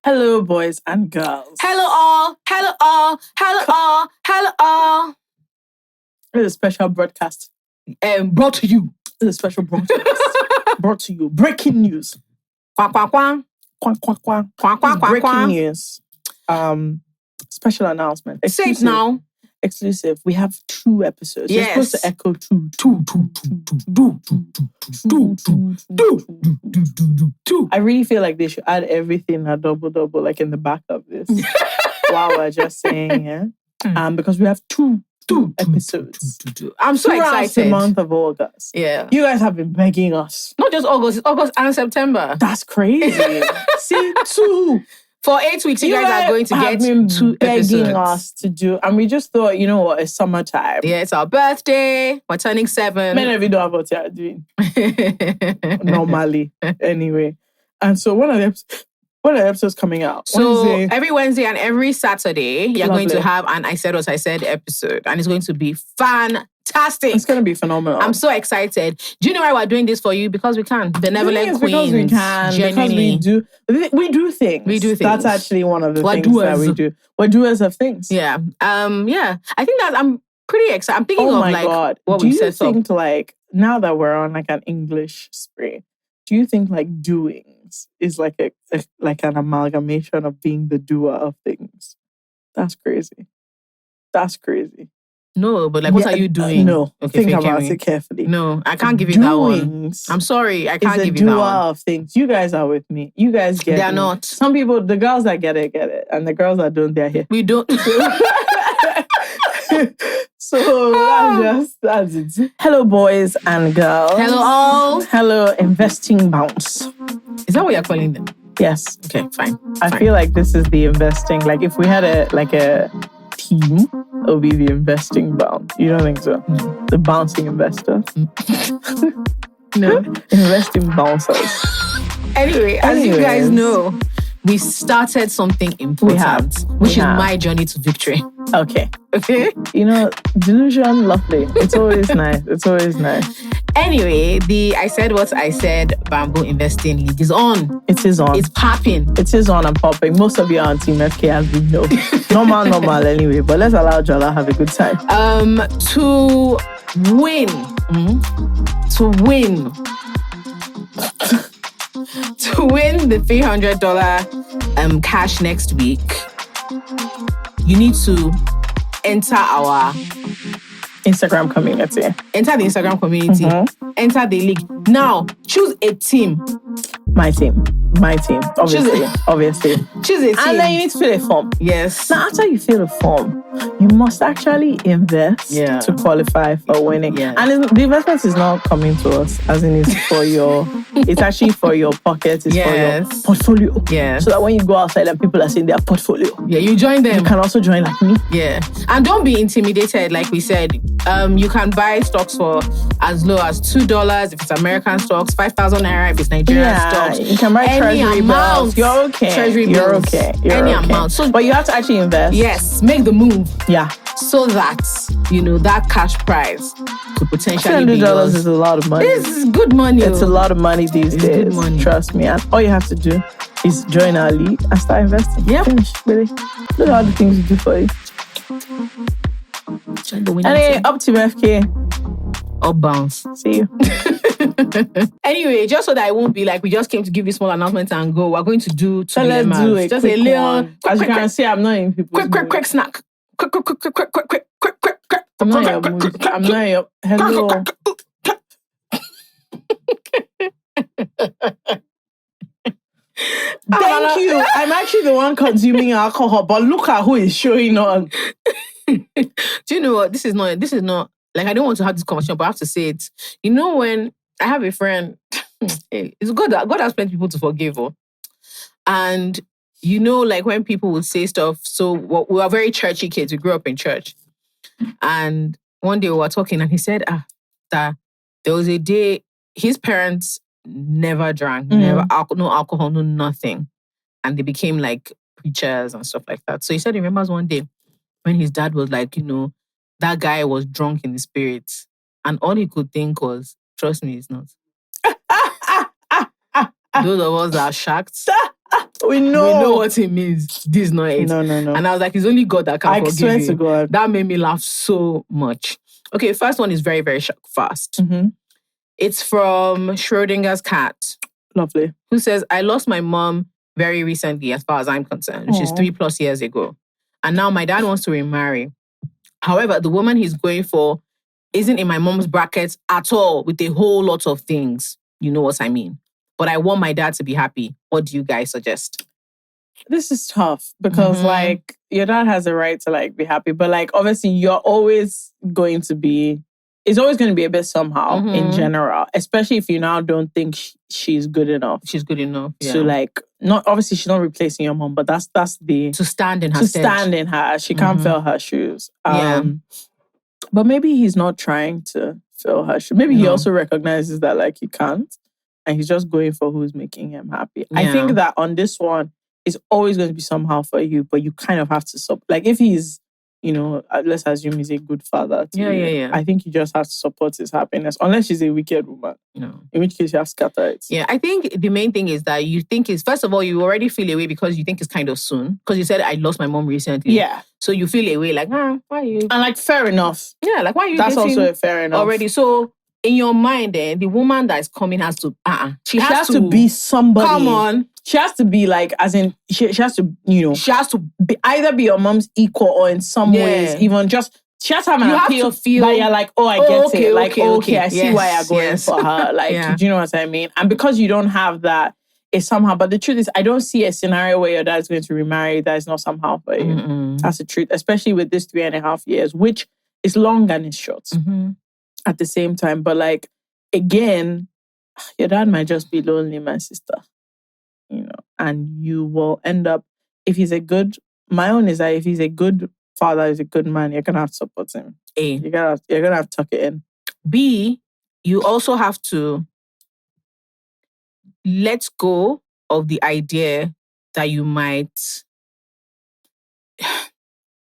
Hello, boys and girls. Hello all. Hello all. Hello all. Hello all. This is a special broadcast. Brought to you. This is a special broadcast. Brought to you. Breaking news. Quack, quack, quack. Quack, quack, quack. Quack, quack, quack, Breaking quack. news. Special announcement. Say it now. Exclusive. We have 2 episodes. Yes. You're supposed to echo two. I really feel like they should add everything a double, like in the back of this. While we're just saying, yeah. Because we have two episodes. I'm so excited. The month of August. Yeah. You guys have been begging us. Not just August, it's August and September. That's crazy. See, 2. For 8 weeks, you guys are going to get 2 begging episodes. us to do. And we just thought, you know what, it's summertime. Yeah, it's our birthday. We're turning 7. Many of you know what you're doing. Normally. Anyway. And so one of the episodes coming out. So Wednesday. every Wednesday and every Saturday, you're going to have an I Said What I Said episode. And it's going to be fantastic. It's going to be phenomenal. I'm so excited. Do you know why we're doing this for you? Because we can. Benevolent queens. Because we can. Genuinely. Because we do things. We do things. That's actually one of the We're things doers. that we do. We're doers of things. Yeah. Yeah. I think that I'm pretty excited. I'm thinking of like God. what do we you set up. think like now that we're on like an English spree, do you think like doings is like like an amalgamation of being the doer of things? That's crazy. That's crazy. No, but like what are you doing? No. Okay, think about Kemi. it carefully. No, I can't give you that one. Doings I'm sorry, I can't is a give you that doer one. of things. You guys are with me. You guys get it. They are not. Some people, the girls that get it. And the girls that don't, they're here. We don't. So that's it. Hello, boys and girls. Hello all. Hello, investing bounce. Is that what you're calling them? Yes. Okay, fine. I feel like this is the investing. Like if we had a team, it would be the investing bounce. You don't think so? No. The bouncing investor. No. Investing bouncers. Anyway, as you guys know, we started something important, which is my journey to victory. Okay. Okay? You know, delusion, lovely. It's always nice. It's always nice. Anyway, the I Said What I Said Bamboo Investing League is on. It is on. It's popping. It is on and popping. Most of you are on Team FK, as we know. normal anyway. But let's allow Jala have a good time. To win. To win the $300 cash next week, you need to enter our Instagram community. Enter the Instagram community. Enter the league. Now, choose a team. My team. Obviously. Choose a team. And then you need to fill a form. Yes. Now, after you fill a form, you must actually invest to qualify for winning. Yeah. And the investment is not coming to us, as in it's for your, it's actually for your pocket, it's for your portfolio. Yeah. So that when you go outside and people are saying their portfolio. Yeah, you join them. You can also join like me. Yeah. And don't be intimidated, like we said. You can buy stocks for as low as $2 if it's American stocks, 5,000 naira if it's Nigerian stocks. You can buy treasury bills. You're okay. Treasury You're bills. okay. Any amount. So, but you have to actually invest. Yes, make the move. Yeah. So that, that cash prize could potentially be yours. $200 is a lot of money. This is good money. It's a lot of money these days. Good money. Trust me. And all you have to do is join our league and start investing. Yeah. Finish, really. Look at all the things we do for you. Anyway, up to FK. Up bounce. See you. Anyway, just so that I won't be like, we just came to give you small announcements and go. We're going to do 2 let's dilemmas. do it. Just a little. As you can see, I'm not in people's mood. Quick snack. Quick. I'm not in your mood. I'm not in your... Hello. Thank you. I'm actually the one consuming alcohol, but look at who is showing on. Do you know what? This is not like I don't want to have this conversation, but I have to say it. You know, when I have a friend, it's good that God has plenty of people to forgive. And like when people would say stuff, so we were very churchy kids. We grew up in church. And one day we were talking and he said, that there was a day his parents never drank, no alcohol, no nothing. And they became like preachers and stuff like that. So he said he remembers one day when his dad was like, that guy was drunk in the spirit. And all he could think was, trust me, it's not. Those of us that are shocked. We We know know. what it means. This is not it. No. And I was like, it's only God that can I forgive swear you. to God. That made me laugh so much. Okay, first one is very, very fast. Mm-hmm. It's from Schrodinger's cat, Lovely. who says, I lost my mom very recently, as far as I'm concerned, which is 3+ years ago. And now my dad wants to remarry. However, the woman he's going for isn't in my mom's brackets at all, with a whole lot of things. You know what I mean? But I want my dad to be happy. What do you guys suggest? This is tough because like your dad has a right to like be happy, but like obviously you're always going to be, it's always going to be a bit somehow in general, especially if you now don't think she's good enough. She's good enough. Yeah. So like, not obviously she's not replacing your mom, but that's the to stand in her to stead. stand in her. She can't fill her shoes. Yeah. But maybe he's not trying to fill her shoes. Maybe he also recognizes that like he can't, and he's just going for who's making him happy. Yeah. I think that on this one, it's always going to be somehow for you, but you kind of have to like if he's, you know, let's assume he's a good father to you. Yeah. I think you just have to support his happiness, unless she's a wicked woman. No. In which case you have to scatter it. Yeah, I think the main thing is that you think is, first of all, you already feel away because you think it's kind of soon. Because you said, I lost my mom recently. Yeah. So you feel away like, why are you? And like, fair enough. Yeah, like, why are you That's dating also a fair enough. already? So in your mind, then, the woman that is coming has to, she has to be somebody. Come on. She has to be like, as in, she has to, you know. She has to either be your mom's equal or in some ways, even just, she has to have an appeal to feel that you're like, oh, I get it. Like, okay, I see yes, why you're going for her. Like, do you know what I mean? And because you don't have that, it's somehow, but the truth is, I don't see a scenario where your dad's going to remarry that is not somehow for you. That's the truth, especially with this 3.5 years, which is long and is short at the same time. But like, again, your dad might just be lonely, my sister. You know, and you will end up, if he's a good, my own is that if he's a good father, he's a good man, you're gonna have to support him. You're gonna have to tuck it in. B, you also have to let go of the idea that you might,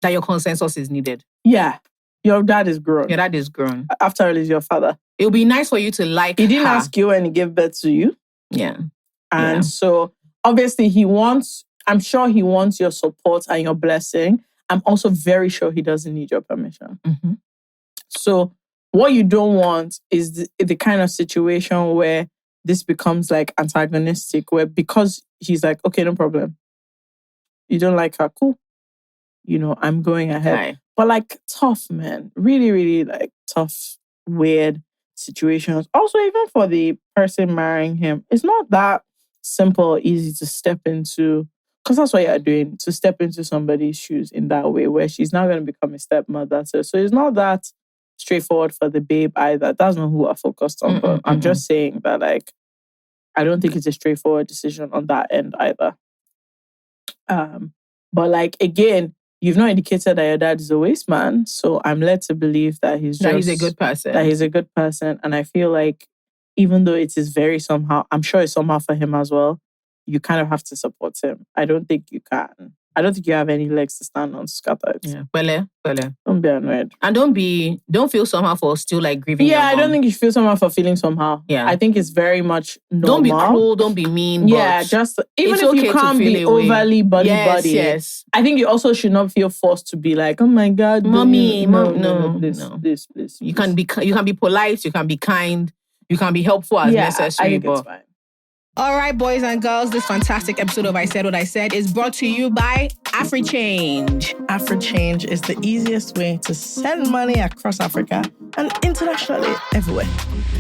that your consensus is needed. Yeah. Your dad is grown. Your dad is grown. After all, he's your father. It would be nice for you to like He didn't her. ask you when he gave birth to you. Yeah. And so, obviously, I'm sure he wants your support and your blessing. I'm also very sure he doesn't need your permission. So, what you don't want is the kind of situation where this becomes like antagonistic, where because he's like, okay, no problem. You don't like her, cool. You know, I'm going ahead. Right. But like, tough, man. Really, really like tough, weird situations. Also, even for the person marrying him, it's not that simple or easy to step into, because that's what you're doing, to step into somebody's shoes in that way, where she's now going to become a stepmother. So it's not that straightforward for the babe either. That's not who we're focused on. But I'm just saying that, like, I don't think it's a straightforward decision on that end either. But like, again, you've not indicated that your dad is a waste man. So I'm led to believe that he's a good person. That he's a good person. And I feel like even though it is very somehow, I'm sure it's somehow for him as well, you kind of have to support him. I don't think you can. I don't think you have any legs to stand on, scatter it. Yeah. Well. Don't be annoyed. And don't feel somehow for still like grieving your mom. I don't think you should feel somehow for feeling somehow. Yeah. I think it's very much normal. Don't be cruel, don't be mean. Yeah, just, even if okay you can't be overly buddy. Yes. I think you also should not feel forced to be like, oh my God. Mommy, please. You can be polite, you can be kind, you can be helpful as necessary. I think it's fine. All right, boys and girls, this fantastic episode of I Said What I Said is brought to you by AfriChange. AfriChange is the easiest way to send money across Africa and internationally everywhere.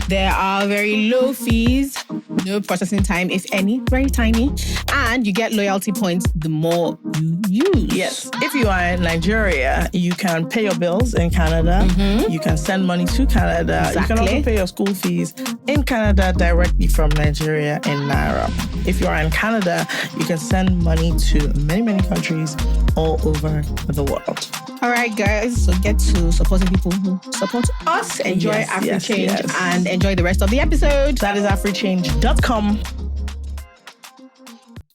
There are very low fees, no processing time, if any, very tiny, and you get loyalty points the more you use. Yes. If you are in Nigeria, you can pay your bills in Canada. You can send money to Canada. Exactly. You can also pay your school fees in Canada directly from Nigeria in Naira. If you are in Canada, you can send money to many, many countries all over the world. All right, guys, so get to supporting people who support us. Enjoy AfriChange and enjoy the rest of the episode. That is africhange.com.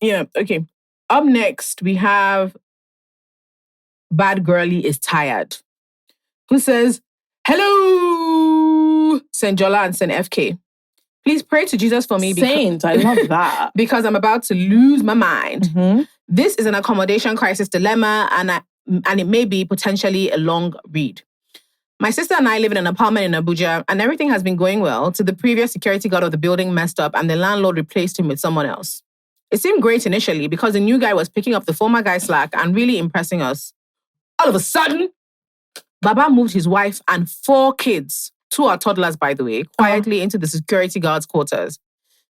Yeah, okay. Up next, we have Bad Girly is Tired, who says, hello, Senjola and Sen FK. Please pray to Jesus for me. Saint, I love that. Because I'm about to lose my mind. Mm-hmm. This is an accommodation crisis dilemma, and it may be potentially a long read. My sister and I live in an apartment in Abuja, and everything has been going well till the previous security guard of the building messed up and the landlord replaced him with someone else. It seemed great initially because the new guy was picking up the former guy's slack and really impressing us. All of a sudden, Baba moved his wife and 4 kids, 2 are toddlers by the way, quietly into the security guard's quarters.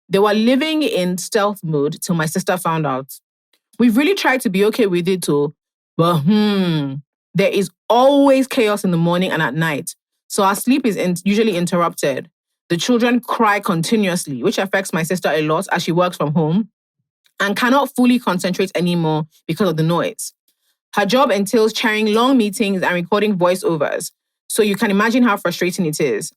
They were living in stealth mode till my sister found out. We've really tried to be okay with it too, but there is always chaos in the morning and at night. So our sleep is usually interrupted. The children cry continuously, which affects my sister a lot as she works from home and cannot fully concentrate anymore because of the noise. Her job entails chairing long meetings and recording voiceovers. So you can imagine how frustrating it is.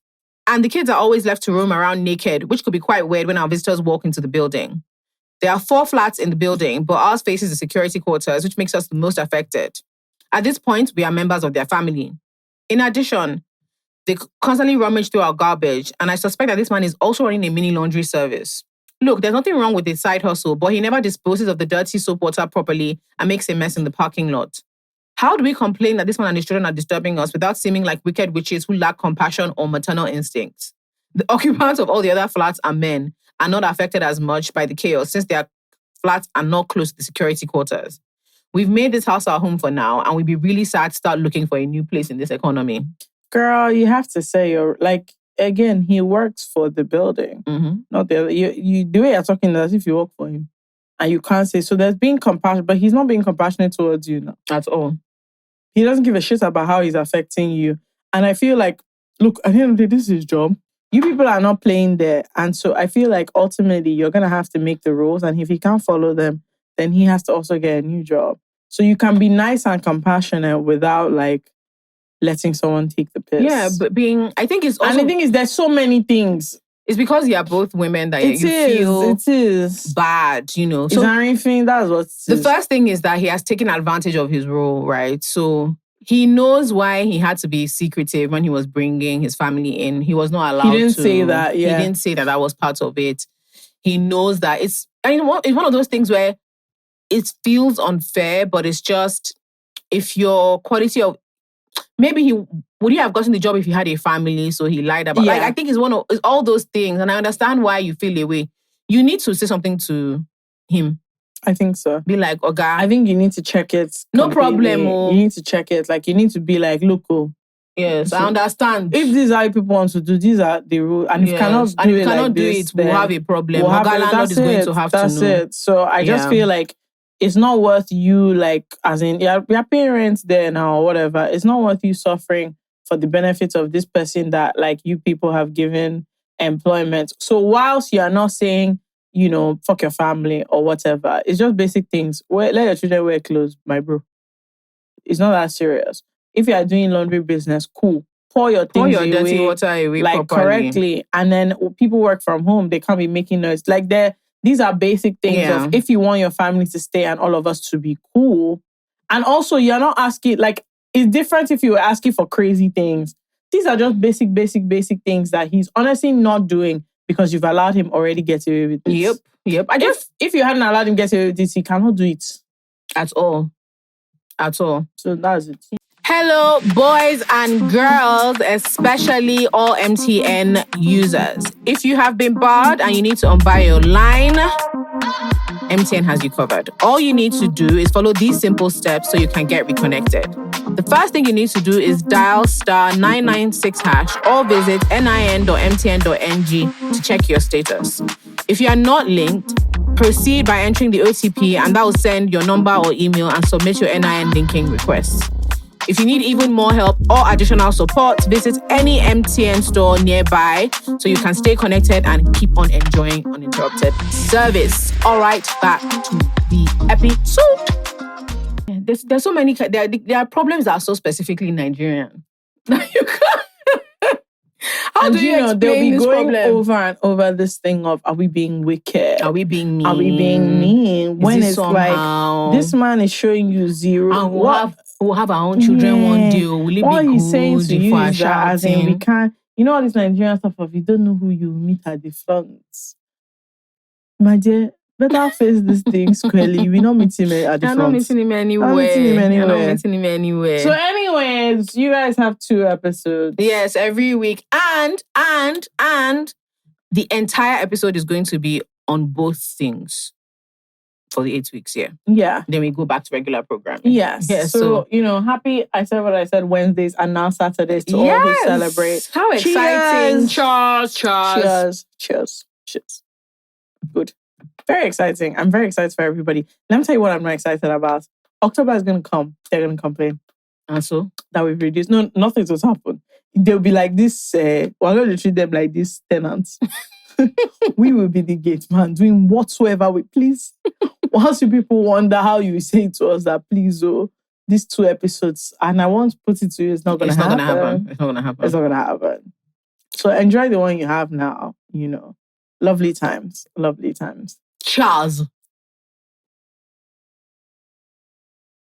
And the kids are always left to roam around naked, which could be quite weird when our visitors walk into the building. There are 4 flats in the building, but ours faces the security quarters, which makes us the most affected. At this point, we are members of their family. In addition, they constantly rummage through our garbage, and I suspect that this man is also running a mini laundry service. Look, there's nothing wrong with his side hustle, but he never disposes of the dirty soap water properly and makes a mess in the parking lot. How do we complain that this man and his children are disturbing us without seeming like wicked witches who lack compassion or maternal instincts? The occupants of all the other flats are men, are not affected as much by the chaos since their flats are not close to the security quarters. We've made this house our home for now, and we'd be really sad to start looking for a new place in this economy. Girl, you have to say again, he works for the building, not the other. You the way you're talking as if you work for him, and you can't say so. There's being compassionate, but he's not being compassionate towards you now at all. He doesn't give a shit about how he's affecting you, and I feel like, look, at the end of the day, this is his job. You people are not playing there, and so I feel like ultimately you're gonna have to make the rules, and if he can't follow them, then he has to also get a new job. So you can be nice and compassionate without letting someone take the piss. Yeah, but I think it's also... And the thing is, there's so many things. It's because you are both women that you feel it is bad, So is there anything? That's what the first thing is that he has taken advantage of his role, right? So he knows why he had to be secretive when he was bringing his family in. He was not allowed to. He didn't say that, yeah. He didn't say that was part of it. He knows that it's one of those things where it feels unfair, but it's just, if your quality of... Maybe would he have gotten the job if he had a family, so he lied about... Yeah. I think it's all those things, and I understand why you feel a way. You need to say something to him. I think so. Be like, okay. I think you need to check it. No problem. Oh. You need to check it. You need to be like, look, yes, so I understand. If these are how people want to do, these are the rules. And if you cannot do it, we'll have a problem. We'll landlord is going to have to know. That's it. So I just feel like it's not worth you, as in, your parents there now or whatever. It's not worth you suffering for the benefits of this person that, you people have given employment. So whilst you are not saying, fuck your family or whatever, it's just basic things. Let your children wear clothes, my bro. It's not that serious. If you are doing laundry business, cool. Pour your dirty water away properly. Correctly. And then people work from home, they can't be making noise. These are basic things of if you want your family to stay and all of us to be cool. And also, you're not asking, it's different if you were asking for crazy things. These are just basic things that he's honestly not doing because you've allowed him already get away with this. Yep. If you hadn't allowed him get away with this, he cannot do it. At all. So that's it. Hello, boys and girls, especially all MTN users. If you have been barred and you need to unbar your line, MTN has you covered. All you need to do is follow these simple steps so you can get reconnected. The first thing you need to do is dial *996# or visit nin.mtn.ng to check your status. If you are not linked, proceed by entering the OTP and that will send your number or email and submit your NIN linking request. If you need even more help or additional support, visit any MTN store nearby so you can stay connected and keep on enjoying uninterrupted service. All right, back to the episode. There's so many... There are problems that are so specifically Nigerian. You can't... How do you explain they'll be this going problem? over and over this thing of, are we being wicked? Are we being mean? Are we being mean? When it's somehow... this man is showing you zero. And we'll have our own children one day. Will it what be he's good saying to you is that, as in, You know all this Nigerian stuff of you don't know who you meet at the front. My dear, better face this thing squarely. We're not meeting him at the You're front. not meeting him anywhere. Not meeting him You're not anywhere. meeting him anywhere. So anyways, you guys have 2 episodes. Yes, every week. And the entire episode is going to be on both things for the 8 weeks, yeah. Yeah. Then we go back to regular programming. Yes. Yeah, so, happy, I said what I said, Wednesdays and now Saturdays to all who celebrate. How exciting. Cheers. Cheers. Good. Very exciting. I'm very excited for everybody. Let me tell you what I'm not excited about. October is going to come. They're going to complain. And so? That we've reduced. No, nothing's going to happen. They'll be like this, we're going to treat them like these tenants. We will be the gate man doing whatsoever we please. Once you people wonder how you say to us that please, these 2 episodes, and I want to put it to you, it's not going to happen. It's not going to happen. So enjoy the one you have now, Lovely times. Cheers.